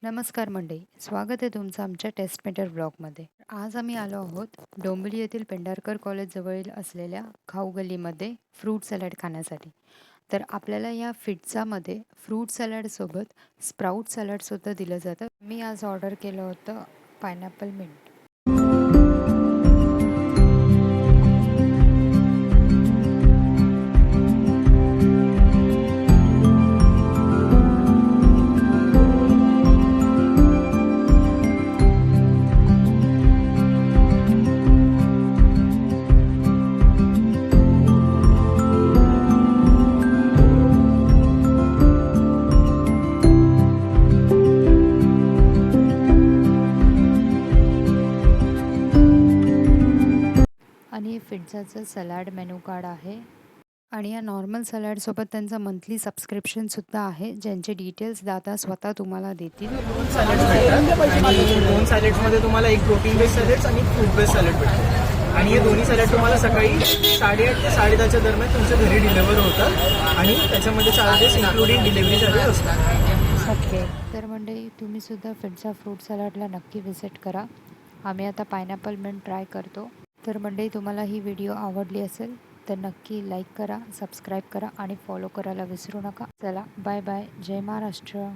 नमस्कार मंडळी, स्वागत आहे तुमचं आमच्या टेस्टमेटर ब्लॉगमध्ये. आज आम्ही आलो आहोत डोंबिवली येथील पेंढारकर कॉलेजजवळील असलेल्या खाऊ गल्लीमध्ये फ्रूट सॅलड खाण्यासाठी. तर आपल्याला या पिझ्झामध्ये फ्रूट सॅलडसोबत स्प्राऊट सॅलडसुद्धा दिलं जातं. मी आज ऑर्डर केलं होतं पायनॅपल मिंट. आणि पिझ्झाचं सॅलड मेनू कार्ड आहे आणि या नॉर्मल सॅलडसोबत त्यांचं मंथली सबस्क्रिप्शनसुद्धा आहे, ज्यांचे डिटेल्स दादा स्वतः तुम्हाला देतील. दोन सॅलड्स भेटतात आणि दोन सॅलड्समध्ये तुम्हाला एक प्रोटीन बेस्ड सॅलड्स आणि फ्रूट बेस्ड सॅलड भेटतं. आणि हे दोन्ही सॅलड तुम्हाला सकाळी 8:30 ते 10:30च्या दरम्यान तुमच्या घरी डिलिव्हर होतात आणि त्याच्यामध्ये चार्जेस इन्क्लुडिंग डिलिव्हरी चार्जेस असतात. ओके, तर मंडळी तुम्हीसुद्धा पिझ्झा फ्रूट सॅलडला नक्की व्हिजिट करा. आम्ही आता पायनॅपल मिंट ट्राय करतो. तर मंडळी, तुम्हाला ही व्हिडिओ आवडली असेल तर नक्की लाईक करा, सबस्क्राईब करा आणि फॉलो करायला विसरू नका. चला, बाय बाय. जय महाराष्ट्र.